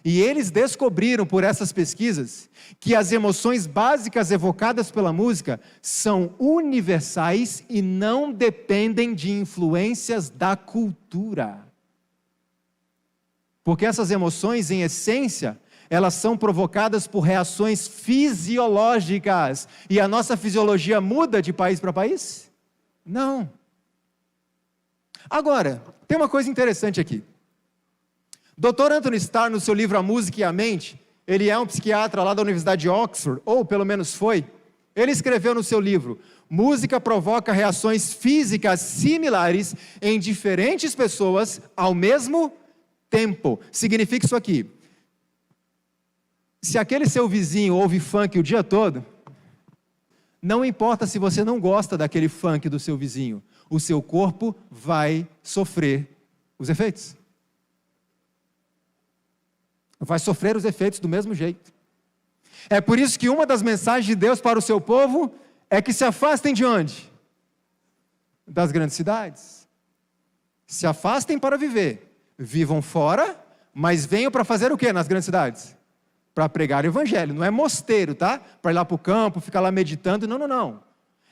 E eles descobriram por essas pesquisas que as emoções básicas evocadas pela música são universais e não dependem de influências da cultura. Porque essas emoções, em essência, elas são provocadas por reações fisiológicas. E a nossa fisiologia muda de país para país? Não. Agora, tem uma coisa interessante aqui. Dr. Anthony Starr, no seu livro A Música e a Mente, ele é um psiquiatra lá da Universidade de Oxford, ou pelo menos foi, ele escreveu no seu livro: música provoca reações físicas similares em diferentes pessoas ao mesmo tempo. Significa isso aqui: se aquele seu vizinho ouve funk o dia todo, não importa se você não gosta daquele funk do seu vizinho, o seu corpo vai sofrer os efeitos. Vai sofrer os efeitos do mesmo jeito. É por isso que uma das mensagens de Deus para o seu povo é que se afastem de onde? Das grandes cidades. Se afastem para viver. Vivam fora, mas venham para fazer o quê nas grandes cidades? Para pregar o evangelho. Não é mosteiro, tá? Para ir lá para o campo, ficar lá meditando. Não, não, não.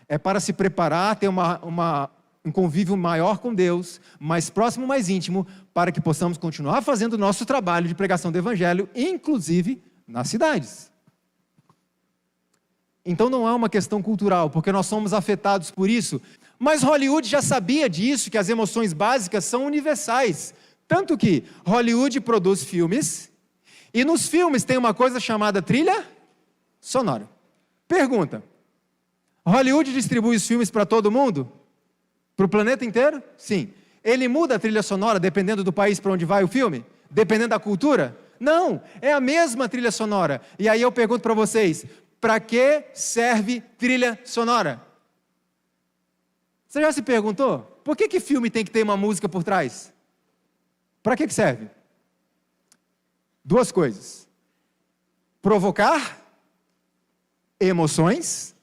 É para se preparar, ter um convívio maior com Deus, mais próximo, mais íntimo, para que possamos continuar fazendo o nosso trabalho de pregação do evangelho, inclusive nas cidades. Então não é uma questão cultural, porque nós somos afetados por isso. Mas Hollywood já sabia disso, que as emoções básicas são universais. Tanto que Hollywood produz filmes, e nos filmes tem uma coisa chamada trilha sonora. Pergunta: Hollywood distribui os filmes para todo mundo? Para o planeta inteiro? Sim. Ele muda a trilha sonora dependendo do país para onde vai o filme? Dependendo da cultura? Não, é a mesma trilha sonora. E aí eu pergunto para vocês, para que serve trilha sonora? Você já se perguntou? Por que filme tem que ter uma música por trás? Para que serve? Duas coisas: provocar emoções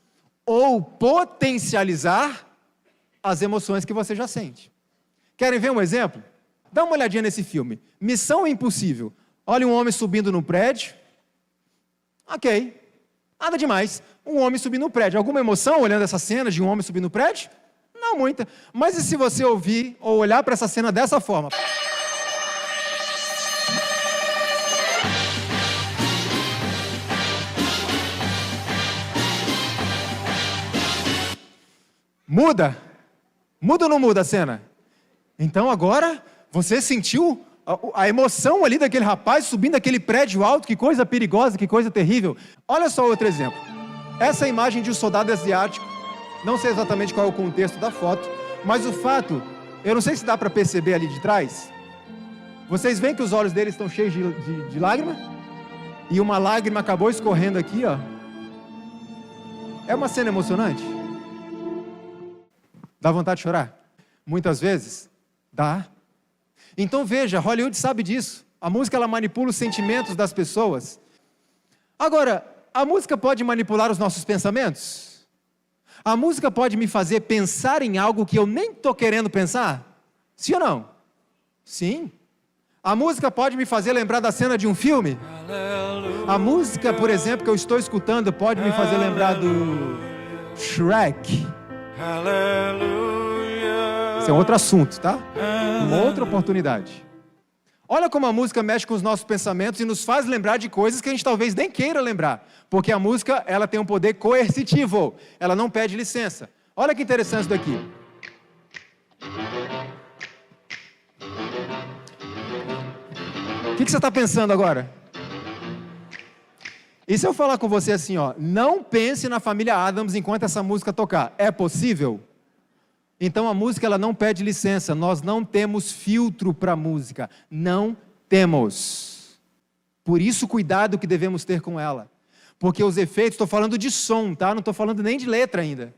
ou potencializar as emoções que você já sente. Querem ver um exemplo? Dá uma olhadinha nesse filme. Missão Impossível. Olha um homem subindo no prédio. Ok, nada demais. Um homem subindo no prédio. Alguma emoção olhando essa cena de um homem subindo no prédio? Não muita. Mas e se você ouvir ou olhar para essa cena dessa forma? Muda? Muda ou não muda a cena? Então agora você sentiu a emoção ali daquele rapaz subindo aquele prédio alto, que coisa perigosa, que coisa terrível. Olha só outro exemplo. Essa é a imagem de um soldado asiático. Não sei exatamente qual é o contexto da foto, mas o fato, eu não sei se dá para perceber ali de trás. Vocês veem que os olhos dele estão cheios de lágrima? E uma lágrima acabou escorrendo aqui, ó. É uma cena emocionante? Dá vontade de chorar? Muitas vezes, dá. Então veja, Hollywood sabe disso. A música, ela manipula os sentimentos das pessoas. Agora, a música pode manipular os nossos pensamentos? A música pode me fazer pensar em algo que eu nem estou querendo pensar? Sim ou não? Sim. A música pode me fazer lembrar da cena de um filme? A música, por exemplo, que eu estou escutando pode me fazer lembrar do Shrek. Esse é outro assunto, tá? Uma outra oportunidade. Olha como a música mexe com os nossos pensamentos e nos faz lembrar de coisas que a gente talvez nem queira lembrar. Porque a música, ela tem um poder coercitivo. Ela não pede licença. Olha que interessante isso daqui. O que você está pensando agora? E se eu falar com você assim, ó, não pense na família Addams enquanto essa música tocar. É possível? Então a música, ela não pede licença. Nós não temos filtro para a música. Não temos. Por isso, cuidado que devemos ter com ela. Porque os efeitos, estou falando de som, tá? Não estou falando nem de letra ainda.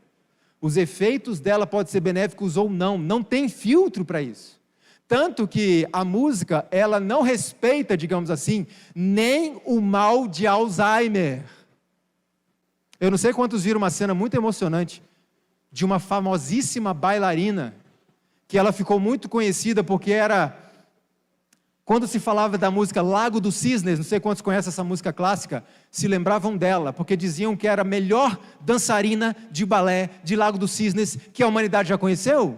Os efeitos dela podem ser benéficos ou não. Não tem filtro para isso. Tanto que a música, ela não respeita, digamos assim, nem o mal de Alzheimer. Eu não sei quantos viram uma cena muito emocionante de uma famosíssima bailarina, que ela ficou muito conhecida porque era, quando se falava da música Lago dos Cisnes, não sei quantos conhecem essa música clássica, se lembravam dela, porque diziam que era a melhor dançarina de balé de Lago dos Cisnes que a humanidade já conheceu.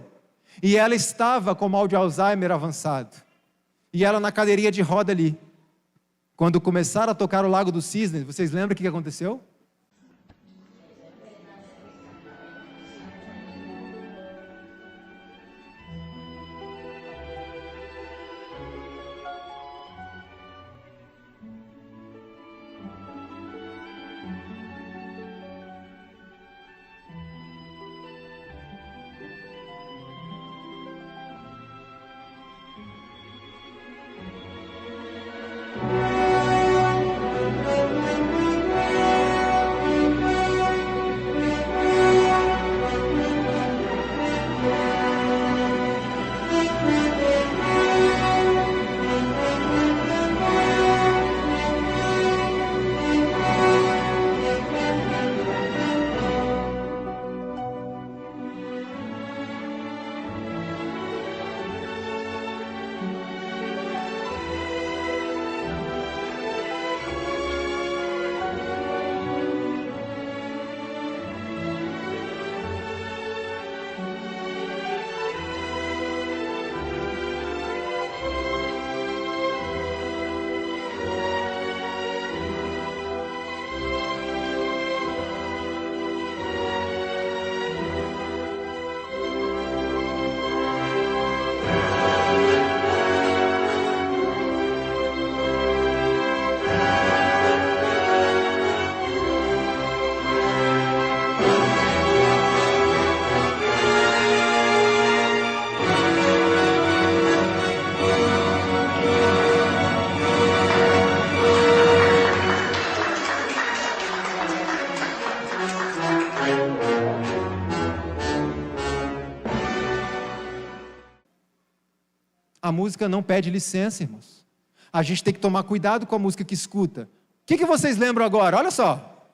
E ela estava com mal de Alzheimer avançado. E ela na cadeirinha de roda ali. Quando começaram a tocar o Lago dos Cisnes, vocês lembram o que aconteceu? a música não pede licença, irmãos. A gente tem que tomar cuidado com a música que escuta. O que vocês lembram agora? Olha só.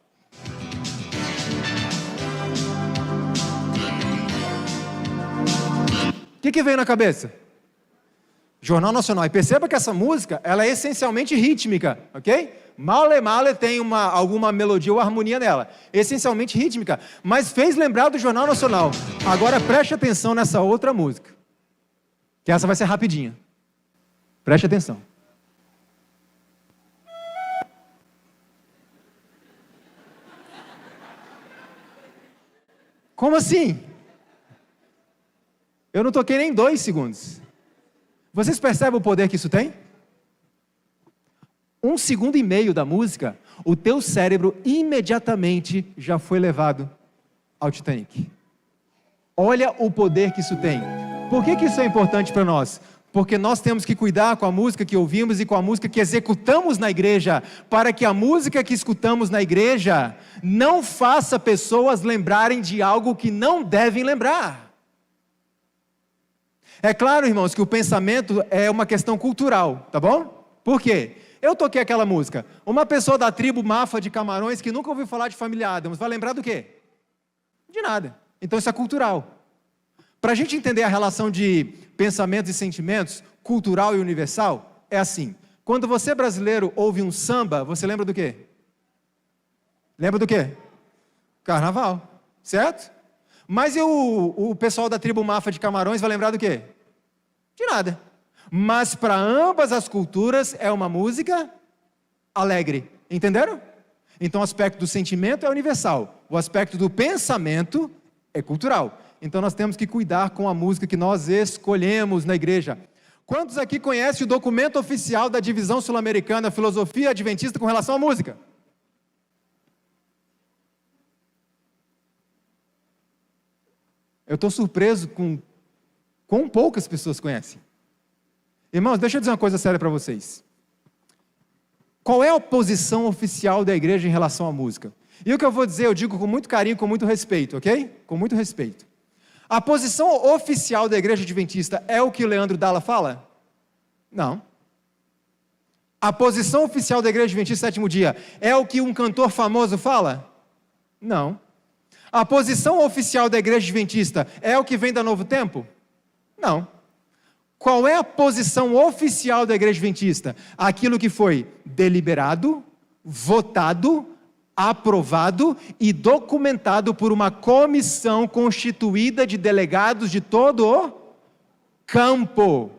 O que veio na cabeça? Jornal Nacional. E perceba que essa música, ela é essencialmente rítmica, ok? Male Male tem alguma melodia ou harmonia nela. Essencialmente rítmica. Mas fez lembrar do Jornal Nacional. Agora preste atenção nessa outra música. Que essa vai ser rapidinha. Preste atenção. Como assim? Eu não toquei nem 2 segundos. Vocês percebem o poder que isso tem? 1,5 segundos da música, o teu cérebro imediatamente já foi levado ao Titanic. Olha o poder que isso tem. Por que isso é importante para nós? Porque nós temos que cuidar com a música que ouvimos e com a música que executamos na igreja, para que a música que escutamos na igreja não faça pessoas lembrarem de algo que não devem lembrar. É claro, irmãos, que o pensamento é uma questão cultural, tá bom? Por quê? Eu toquei aquela música. Uma pessoa da tribo Mafa de Camarões que nunca ouviu falar de família Addams, vai lembrar do quê? De nada. Então isso é cultural. Para a gente entender a relação de pensamentos e sentimentos, cultural e universal, é assim. Quando você brasileiro ouve um samba, você lembra do quê? Lembra do quê? Carnaval, certo? Mas e o pessoal da tribo Mafa de Camarões vai lembrar do quê? De nada. Mas para ambas as culturas é uma música alegre. Entenderam? Então o aspecto do sentimento é universal. O aspecto do pensamento é cultural. Então nós temos que cuidar com a música que nós escolhemos na igreja. Quantos aqui conhecem o documento oficial da Divisão Sul-Americana Filosofia Adventista com relação à música? Eu estou surpreso com quão poucas pessoas conhecem. Irmãos, deixa eu dizer uma coisa séria para vocês. Qual é a posição oficial da igreja em relação à música? E o que eu vou dizer, eu digo com muito carinho, com muito respeito, ok? Com muito respeito. A posição oficial da igreja adventista é o que o Leandro Dalla fala? Não. A posição oficial da igreja adventista sétimo dia é o que um cantor famoso fala? Não. A posição oficial da igreja adventista é o que vem da Novo Tempo? Não. Qual é a posição oficial da igreja adventista? Aquilo que foi deliberado, votado, aprovado e documentado por uma comissão constituída de delegados de todo o campo.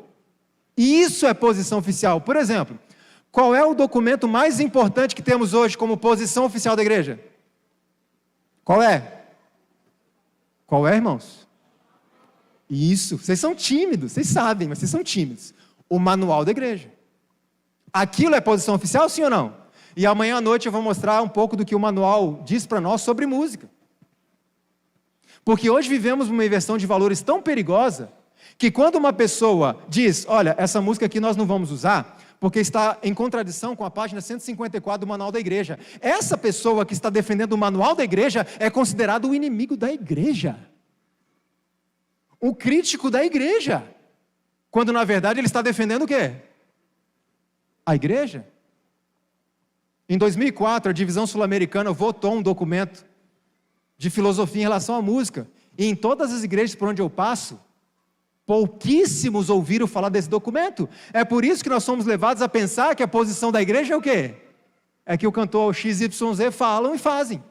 E isso é posição oficial. Por exemplo, qual é o documento mais importante que temos hoje como posição oficial da igreja? Qual é? Qual é, irmãos? Isso, vocês são tímidos, vocês sabem, mas vocês são tímidos. O manual da igreja. Aquilo é posição oficial, sim ou não? E amanhã à noite eu vou mostrar um pouco do que o manual diz para nós sobre música. Porque hoje vivemos uma inversão de valores tão perigosa, que quando uma pessoa diz, olha, essa música aqui nós não vamos usar, porque está em contradição com a página 154 do manual da igreja. Essa pessoa que está defendendo o manual da igreja é considerado o inimigo da igreja. O crítico da igreja. Quando na verdade ele está defendendo o quê? A igreja. Em 2004, a Divisão Sul-Americana votou um documento de filosofia em relação à música. E em todas as igrejas por onde eu passo, pouquíssimos ouviram falar desse documento. É por isso que nós somos levados a pensar que a posição da igreja é o quê? É que o cantor XYZ falam e fazem.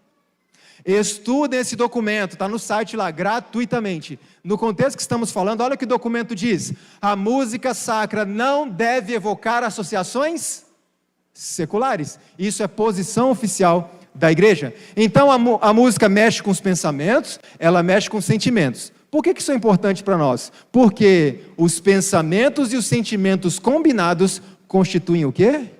Estudem esse documento, está no site lá, gratuitamente. No contexto que estamos falando, olha o que o documento diz. A música sacra não deve evocar associações seculares. Isso é posição oficial da igreja. Então a música mexe com os pensamentos, ela mexe com os sentimentos. Por que isso é importante para nós? Porque os pensamentos e os sentimentos combinados constituem o quê?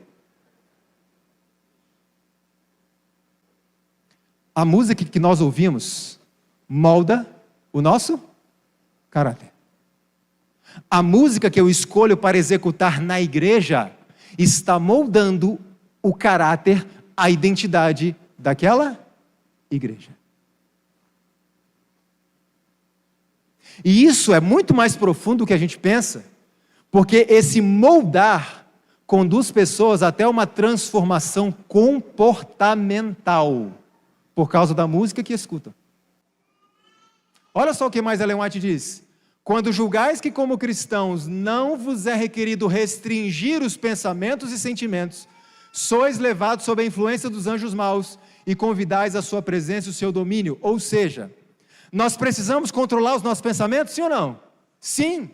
A música que nós ouvimos molda o nosso caráter. A música que eu escolho para executar na igreja está moldando o caráter, a identidade daquela igreja. E isso é muito mais profundo do que a gente pensa, Porque esse moldar conduz pessoas até uma transformação comportamental, por causa da música que escutam. Olha só o que mais Ellen White diz. Quando julgais que como cristãos não vos é requerido restringir os pensamentos e sentimentos, sois levados sob a influência dos anjos maus e convidais a sua presença e o seu domínio. Ou seja, nós precisamos controlar os nossos pensamentos, sim ou não? Sim.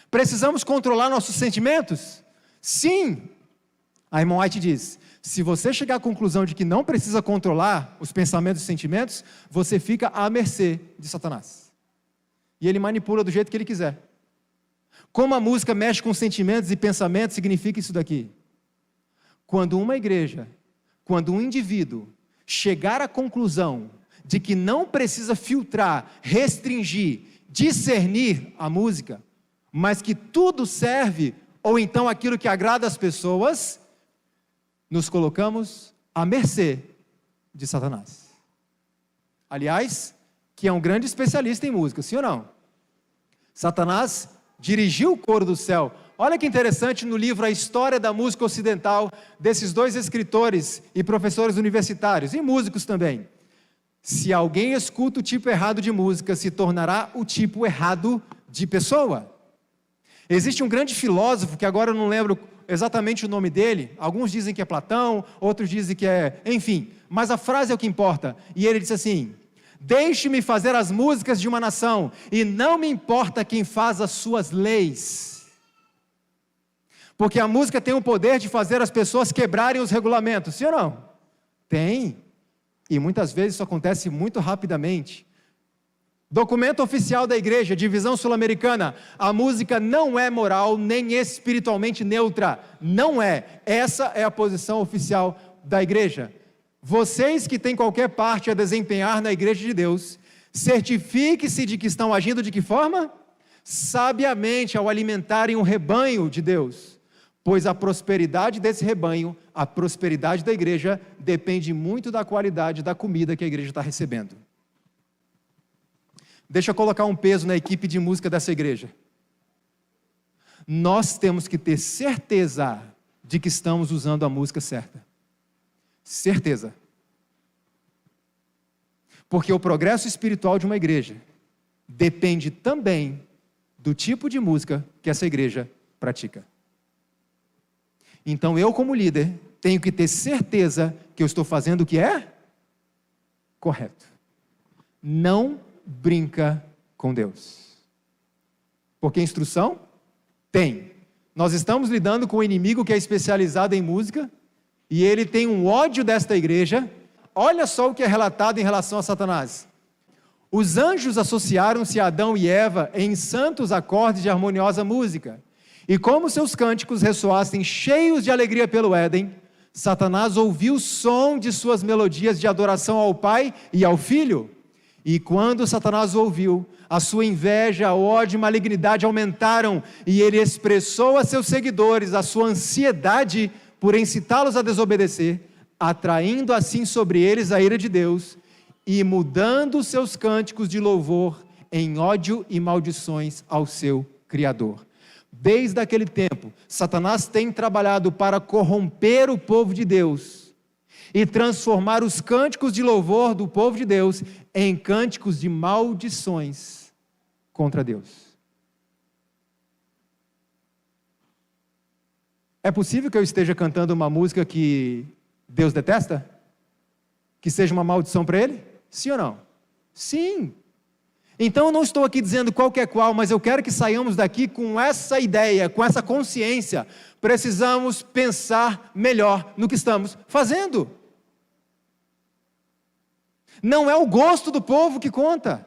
Precisamos controlar nossos sentimentos? Sim. A Ellen White diz, se você chegar à conclusão de que não precisa controlar os pensamentos e sentimentos, você fica à mercê de Satanás. E ele manipula do jeito que ele quiser. Como a música mexe com sentimentos e pensamentos, significa isso daqui. Quando uma igreja, quando um indivíduo chegar à conclusão de que não precisa filtrar, restringir, discernir a música, mas que tudo serve, ou então aquilo que agrada as pessoas, nos colocamos à mercê de Satanás. Aliás, que é um grande especialista em música, sim ou não? Satanás dirigiu o coro do céu. Olha que interessante no livro A História da Música Ocidental, desses dois escritores e professores universitários, e músicos também. Se alguém escuta o tipo errado de música, se tornará o tipo errado de pessoa. Existe um grande filósofo, que agora eu não lembro exatamente o nome dele, alguns dizem que é Platão, outros dizem que é, enfim, mas a frase é o que importa, e ele disse assim, deixe-me fazer as músicas de uma nação, e não me importa quem faz as suas leis, porque a música tem o poder de fazer as pessoas quebrarem os regulamentos, sim ou não? Tem, e muitas vezes isso acontece muito rapidamente. Documento oficial da igreja, divisão sul-americana, a música não é moral nem espiritualmente neutra, não é, essa é a posição oficial da igreja. Vocês que têm qualquer parte a desempenhar na igreja de Deus, certifique-se de que estão agindo de que forma? Sabiamente ao alimentarem um rebanho de Deus, pois a prosperidade desse rebanho, a prosperidade da igreja, depende muito da qualidade da comida que a igreja está recebendo. Deixa eu colocar um peso na equipe de música dessa igreja. Nós temos que ter certeza de que estamos usando a música certa. Certeza. Porque o progresso espiritual de uma igreja depende também do tipo de música que essa igreja pratica. Então eu, como líder, tenho que ter certeza que eu estou fazendo o que é correto. Não brinca com Deus. Porque instrução? Tem. Nós estamos lidando com um inimigo que é especializado em música, e ele tem um ódio desta igreja. Olha só o que é relatado em relação a Satanás. Os anjos associaram-se a Adão e Eva em santos acordes de harmoniosa música, e como seus cânticos ressoassem cheios de alegria pelo Éden, Satanás ouviu o som de suas melodias de adoração ao Pai e ao Filho. E quando Satanás ouviu, a sua inveja, ódio e malignidade aumentaram, e ele expressou a seus seguidores a sua ansiedade por incitá-los a desobedecer, atraindo assim sobre eles a ira de Deus, e mudando seus cânticos de louvor em ódio e maldições ao seu Criador. Desde aquele tempo, Satanás tem trabalhado para corromper o povo de Deus, e transformar os cânticos de louvor do povo de Deus em cânticos de maldições contra Deus. É possível que eu esteja cantando uma música que Deus detesta? Que seja uma maldição para Ele? Sim ou não? Sim. Então eu não estou aqui dizendo qualquer qual, mas eu quero que saiamos daqui com essa ideia, com essa consciência. Precisamos pensar melhor no que estamos fazendo. Não é o gosto do povo que conta.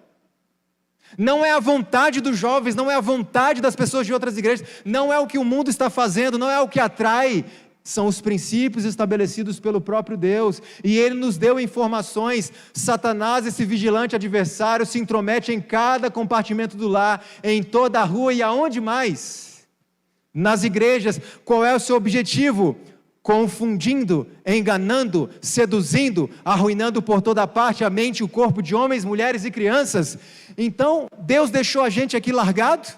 Não é a vontade dos jovens, não é a vontade das pessoas de outras igrejas, não é o que o mundo está fazendo, não é o que atrai. São os princípios estabelecidos pelo próprio Deus, e Ele nos deu informações. Satanás, esse vigilante adversário, se intromete em cada compartimento do lar, em toda a rua e aonde mais? Nas igrejas. Qual é o seu objetivo? Confundindo, enganando, seduzindo, arruinando por toda parte a mente e o corpo de homens, mulheres e crianças. Então, Deus deixou a gente aqui largado?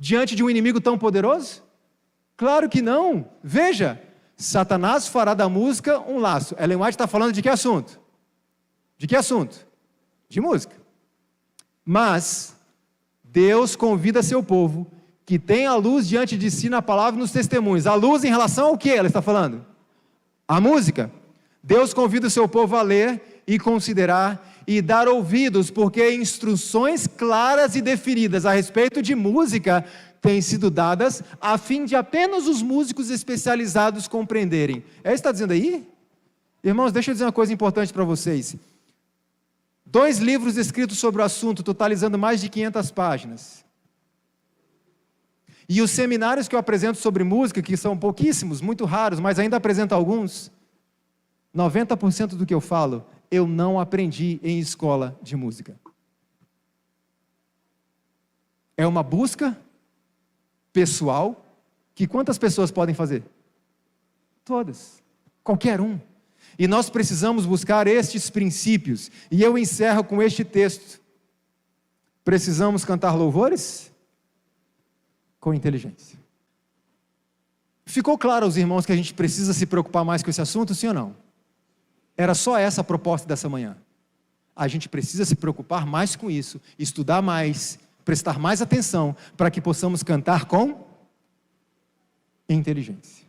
diante de um inimigo tão poderoso? Claro que não. Veja, Satanás fará da música um laço. Ellen White está falando de que assunto? De que assunto? De música. Mas Deus convida seu povo que tem a luz diante de si na palavra e nos testemunhos. A luz em relação ao que ela está falando? A música. Deus convida o seu povo a ler e considerar e dar ouvidos, porque instruções claras e definidas a respeito de música têm sido dadas a fim de apenas os músicos especializados compreenderem. É isso que está dizendo aí? Irmãos, deixa eu dizer uma coisa importante para vocês. 2 livros escritos sobre o assunto, totalizando mais de 500 páginas. E os seminários que eu apresento sobre música, que são pouquíssimos, muito raros, mas ainda apresento alguns, 90% do que eu falo, eu não aprendi em escola de música. É uma busca pessoal que quantas pessoas podem fazer? Todas. Qualquer um. E nós precisamos buscar estes princípios. E eu encerro com este texto. Precisamos cantar louvores com inteligência. Ficou claro aos irmãos que a gente precisa se preocupar mais com esse assunto, sim ou não? Era só essa a proposta dessa manhã. A gente precisa se preocupar mais com isso, estudar mais, prestar mais atenção, para que possamos cantar com inteligência.